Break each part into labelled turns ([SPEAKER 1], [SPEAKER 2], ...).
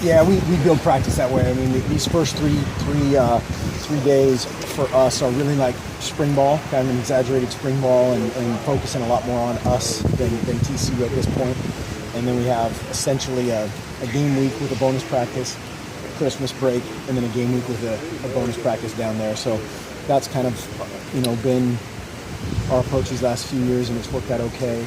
[SPEAKER 1] Yeah, we build practice that way. I mean, these first three days for us are really like spring ball, kind of an exaggerated spring ball, and focusing a lot more on us than TCU at this point. And then we have essentially a game week with a bonus practice, Christmas break, and then a game week with a bonus practice down there. So that's kind of, been our approach these last few years, and it's worked out okay.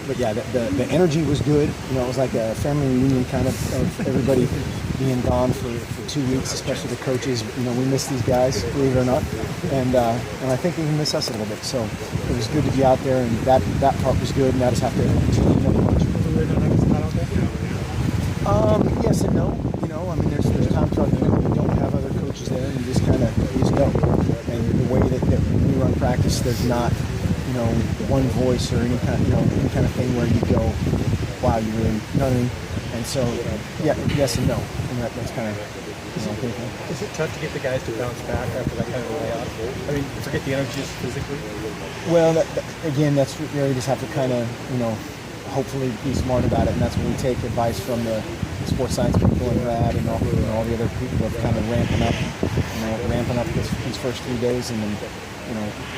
[SPEAKER 1] But yeah, the energy was good. It was like a family reunion kind of everybody being gone for 2 weeks, especially the coaches. We miss these guys, believe it or not, and I think they even miss us a little bit. So it was good to be out there, and that part was good. And I just have to continue another bunch. Yes and no. I mean, there's times where we don't have other coaches there, and you just go. And the way that when we run practice, there's not one voice or any kind of thing where you go, wow, you really, you know what I mean? And so, yes and no. And that's kind of, thinking.
[SPEAKER 2] Is it tough to get the guys to bounce back after that kind of layoff? I mean, forget the energy just physically?
[SPEAKER 1] Well, again, that's where you just have to kind of, hopefully be smart about it. And that's when we take advice from the sports science people and Brad and all the other people of kind of ramping up these first 3 days, and then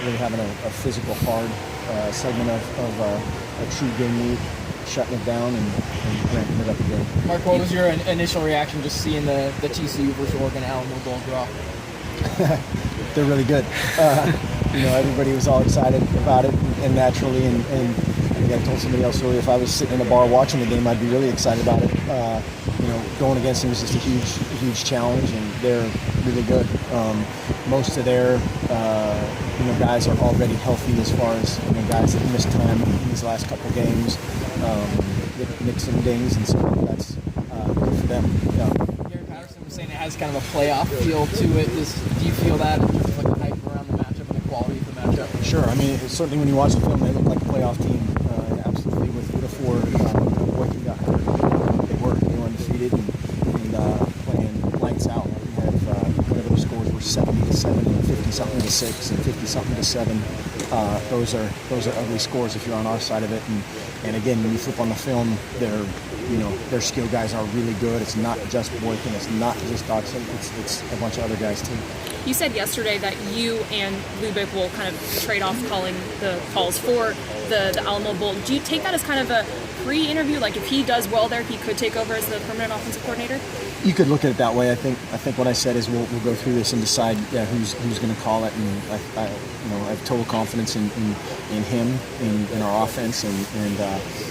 [SPEAKER 1] really having a physical, hard segment of a true game week, shutting it down and ramping it up again.
[SPEAKER 3] Mark, what was your initial reaction just seeing the TCU versus Oregon Alamo Bowl draw?
[SPEAKER 1] They're really good. Everybody was all excited about it, and naturally, and I think I told somebody else earlier, if I was sitting in a bar watching the game, I'd be really excited about it. Going against them is just a huge challenge, and they're really good. Most of their guys are already healthy as far as guys that missed time in these last couple of games, nicks and dings, and so that's good for them.
[SPEAKER 3] Gary Patterson was saying it has kind of a playoff feel to it. Do you feel that in terms of like the hype around the matchup and the quality of the matchup?
[SPEAKER 1] Sure. I mean, certainly when you watch the film, they look like a playoff team. Absolutely, with before Boykin got hurt, they were undefeated and playing lights out. We have whatever the scores were, 70-7 and 50-something to 6 and 50-something to 7. Those are ugly scores if you're on our side of it. And again, when you flip on the film, their skill guys are really good. It's not just Boykin, it's not just Dodson, it's a bunch of other guys too.
[SPEAKER 4] You said yesterday that you and Lubick will kind of trade off calling the calls for the Alamo Bowl. Do you take that as kind of a pre-interview? Like if he does well there, he could take over as the permanent offensive coordinator?
[SPEAKER 1] You could look at it that way. I think what I said is we'll go through this and decide who's going to call it, and I have total confidence in him, in our offense, and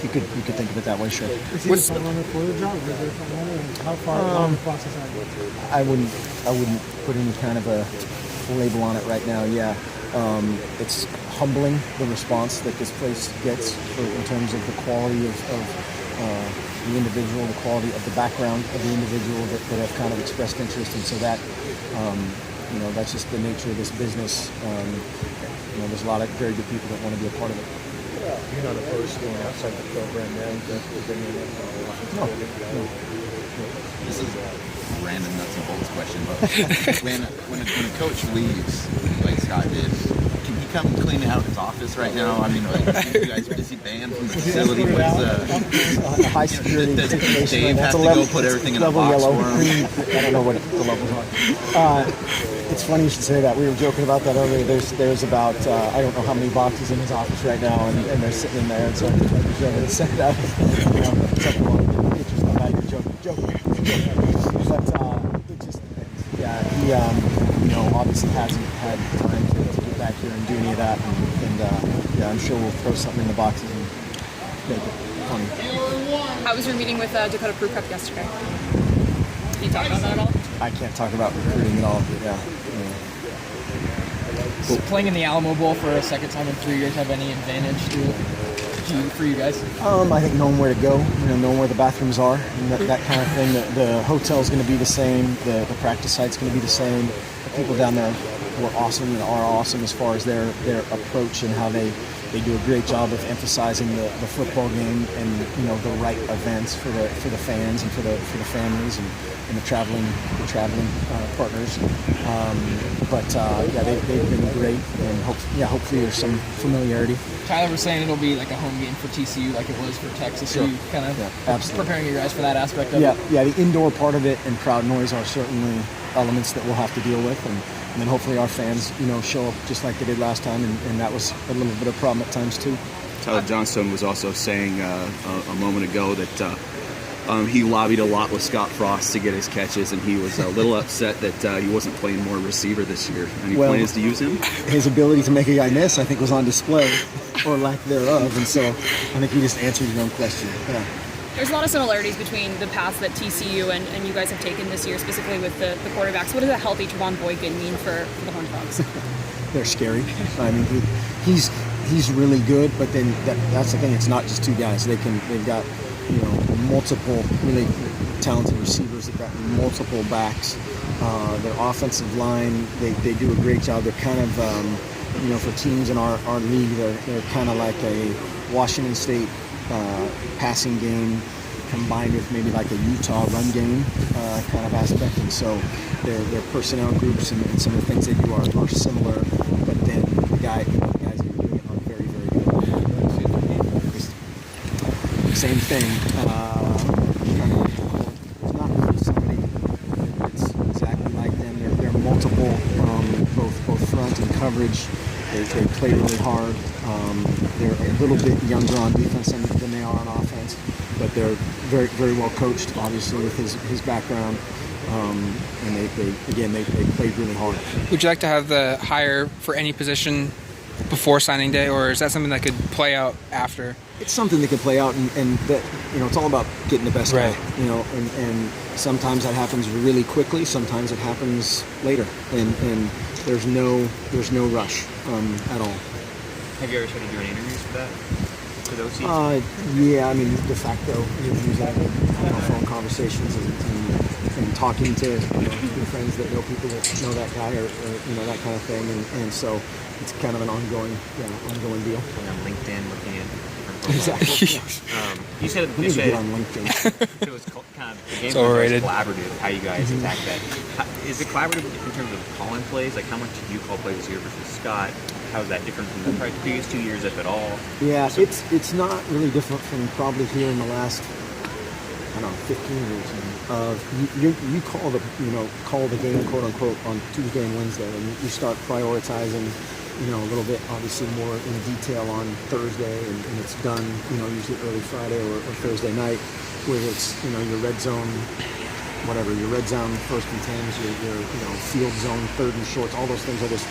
[SPEAKER 1] you could think of it that way. Sure.
[SPEAKER 2] Is he the runner for the job? How far along the process are you?
[SPEAKER 1] I wouldn't put any kind of a label on it right now. Yeah, it's humbling, the response that this place gets in terms of the quality of the individual, the quality of the background of the individual that have kind of expressed interest, and so that that's just the nature of this business. There's a lot of very good people that want to be a part of it.
[SPEAKER 2] You're not opposed to going outside the program then to bring in
[SPEAKER 1] No.
[SPEAKER 5] This is a random nuts and bolts question, but when a coach leaves, like Scott did, can he come clean out his office right now? I mean, is he banned from the facility?
[SPEAKER 1] A high security
[SPEAKER 5] Does
[SPEAKER 1] situation.
[SPEAKER 5] Dave have to go put everything in a box
[SPEAKER 1] yellow,
[SPEAKER 5] for him?
[SPEAKER 1] I don't know what the levels are. It's funny you should say that. We were joking about that earlier. There's about I don't know how many boxes in his office right now, and they're sitting in there, and so I'm trying to show it. Set it up. Something along the pictures of that. You're joking. But it just depends. He obviously hasn't had time to get back here and do any of that, and I'm sure we'll throw something in the boxes and make it funny.
[SPEAKER 4] How was your meeting with Dakota Prukop yesterday? Can you talk about that at all?
[SPEAKER 1] I can't talk about recruiting at all. But
[SPEAKER 3] Does playing in the Alamo Bowl for a second time in 3 years have any advantage for you guys?
[SPEAKER 1] I think knowing where to go, knowing where the bathrooms are, and that kind of thing. The hotel's going to be the same. The practice site's going to be the same. The people down there were awesome and are awesome as far as their approach and how they They do a great job of emphasizing the football game and the right events for the fans and for the families and the traveling partners. They've been great, and hopefully there's some familiarity.
[SPEAKER 3] Tyler was saying it'll be like a home game for TCU, like it was for Texas.
[SPEAKER 1] Sure.
[SPEAKER 3] So you kind of
[SPEAKER 1] absolutely
[SPEAKER 3] preparing you guys for that aspect of it.
[SPEAKER 1] Yeah. The indoor part of it and crowd noise are certainly elements that we'll have to deal with, and then hopefully our fans, show up just like they did last time, and that was a little bit of a problem at times too.
[SPEAKER 6] Tyler Johnstone was also saying a moment ago that he lobbied a lot with Scott Frost to get his catches, and he was a little upset that he wasn't playing more receiver this year. Any plans to use him?
[SPEAKER 1] His ability to make a guy miss, I think, was on display, or lack thereof, and so I think he just answered your own question. Yeah.
[SPEAKER 4] There's a lot of similarities between the paths that TCU and you guys have taken this year, specifically with the quarterbacks. What does a healthy Trevon Boykin mean for the Horned Frogs?
[SPEAKER 1] They're scary. I mean, he's really good, but then that's the thing. It's not just two guys. They've got multiple really talented receivers. They've got multiple backs. Their offensive line, they do a great job. They're kind of for teams in our league, they're kind of like a Washington State passing game combined with maybe like a Utah run game kind of aspect, and so their personnel groups and some of the things they do are similar, but then the guys who are doing it are very, very good. Same thing. It's not really somebody that's exactly like them. They're multiple, both front and coverage. They play really hard. They're a little bit younger on defense than they are on offense, but they're very, very well coached, obviously, with his background. And they played really hard.
[SPEAKER 7] Would you like to have the hire for any position before signing day, or is that something that could play out after?
[SPEAKER 1] It's something that could play out, and that it's all about getting the best
[SPEAKER 7] right.
[SPEAKER 1] guy. And sometimes that happens really quickly. Sometimes it happens later, and there's no rush at all.
[SPEAKER 2] Have you ever started doing interviews for that? For those seats?
[SPEAKER 1] Yeah, I mean, de facto interviews, phone conversations, and talking to good friends that know people that know that guy, or that kind of thing, and so it's kind of an ongoing deal.
[SPEAKER 2] On LinkedIn, looking at different profiles.
[SPEAKER 1] Exactly.
[SPEAKER 2] You said
[SPEAKER 1] We need to get on LinkedIn.
[SPEAKER 2] it was kind of the game
[SPEAKER 7] So
[SPEAKER 2] was
[SPEAKER 7] overrated.
[SPEAKER 2] collaborative. How you guys attack that? Is it collaborative in terms of calling plays? Like how much did you call plays this year versus Scott? How is that different from the previous 2 years, if at all?
[SPEAKER 1] Yeah, it's not really different from probably here in the last 15 years. You call the game, quote unquote, on Tuesday and Wednesday, and you start prioritizing a little bit, obviously more in detail on Thursday, and it's done usually early Friday or Thursday night, where it's your red zone, whatever, your red zone first and tens, your field zone third and shorts, all those things are just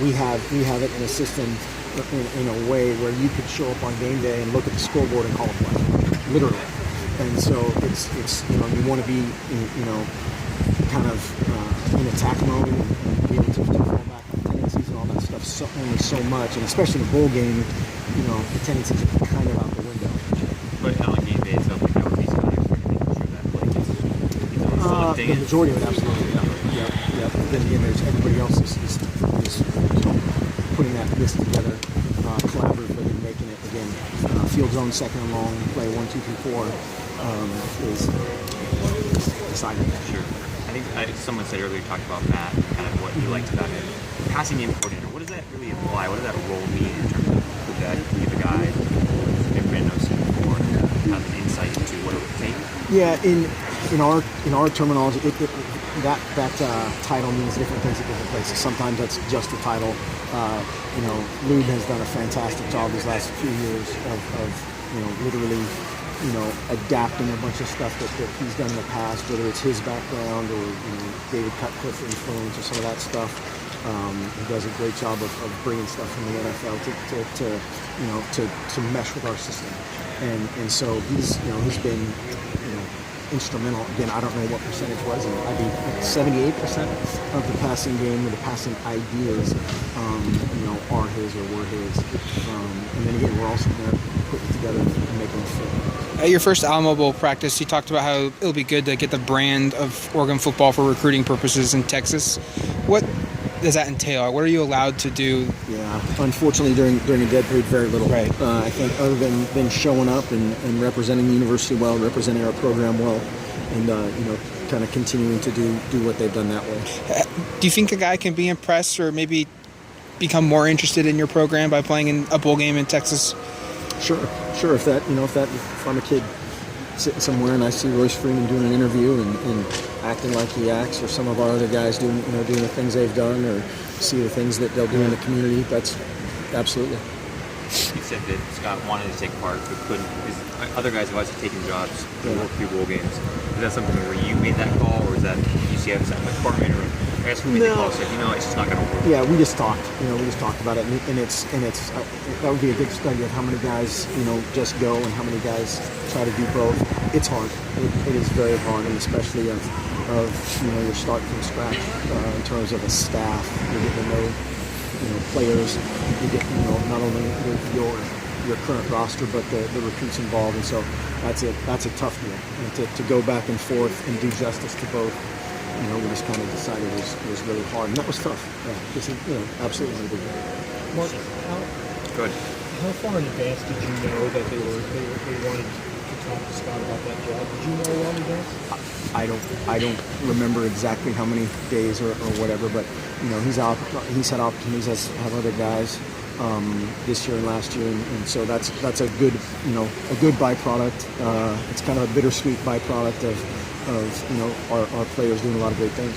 [SPEAKER 1] we have it in a system in a way where you could show up on game day and look at the scoreboard and call a play, literally. And so it's you want to be kind of in attack mode and be able to fall back on tendencies and all that stuff only so much, and especially in a bowl game, the tendencies are kind of out the window.
[SPEAKER 2] But on game day itself, like how would be making sure that play gets
[SPEAKER 1] the majority of it, absolutely. Yeah. But then again, there's everybody else is putting that list together collaboratively, making it again. Field zone, second and long, play 1, 2, 3, 4 is decided.
[SPEAKER 2] Sure. I think someone said earlier, talked about Matt, kind of what he liked about him. Passing game coordinator, what does that really imply? What does that role mean in terms of that give a guy who's never been seen before, has an insight into what it would take?
[SPEAKER 1] Yeah, in our terminology, that title means different things at different places. Sometimes that's just a title. Lube has done a fantastic job these last few years of literally adapting a bunch of stuff that he's done in the past, whether it's his background or David Cutcliffe influence or some of that stuff. He does a great job of bringing stuff from the NFL to mesh with our system, and so he's been instrumental. Again, I don't know what percentage was, and I'd be 78% of the passing game or the passing ideas, are his or were his. And then again, we're also going to put it together and make them fit.
[SPEAKER 7] At your first Alamo Bowl practice, you talked about how it'll be good to get the brand of Oregon football for recruiting purposes in Texas. What does that entail? What are you allowed to do?
[SPEAKER 1] Yeah, unfortunately, during a dead period, very little.
[SPEAKER 7] Right.
[SPEAKER 1] I think other than showing up and representing the university well, representing our program well, and kind of continuing to do what they've done that way.
[SPEAKER 7] Do you think a guy can be impressed or maybe become more interested in your program by playing in a bowl game in Texas?
[SPEAKER 1] Sure. If I'm a kid sitting somewhere and I see Royce Freeman doing an interview and acting like he acts, or some of our other guys doing the things they've done, or see the things that they'll do in the community, that's absolutely.
[SPEAKER 2] You said that Scott wanted to take part but couldn't because other guys have obviously taken jobs to work through bowl games. Is that something where you made that call, or is that UCF is that department, or I guess who made the call? Said it's just not going to work.
[SPEAKER 1] Yeah, we just talked. We just talked about it, and it's that would be a good study of how many guys just go and how many guys try to do both. It's hard. It is very hard, and especially of you're starting from scratch in terms of a staff. You're getting to know players. You get not only your current roster, but the recruits involved, and so that's a tough deal. And to go back and forth and do justice to both. We just kind of decided it was really hard, and that was tough. Absolutely.
[SPEAKER 8] Mark,
[SPEAKER 2] Good.
[SPEAKER 8] how far in advance did you know that they wanted to talk to Scott about that job? Did you know well in advance?
[SPEAKER 1] I don't remember exactly how many days or whatever, but he's had opportunities as have other guys this year and last year, and so that's a good byproduct. It's kind of a bittersweet byproduct of our players doing a lot of great things.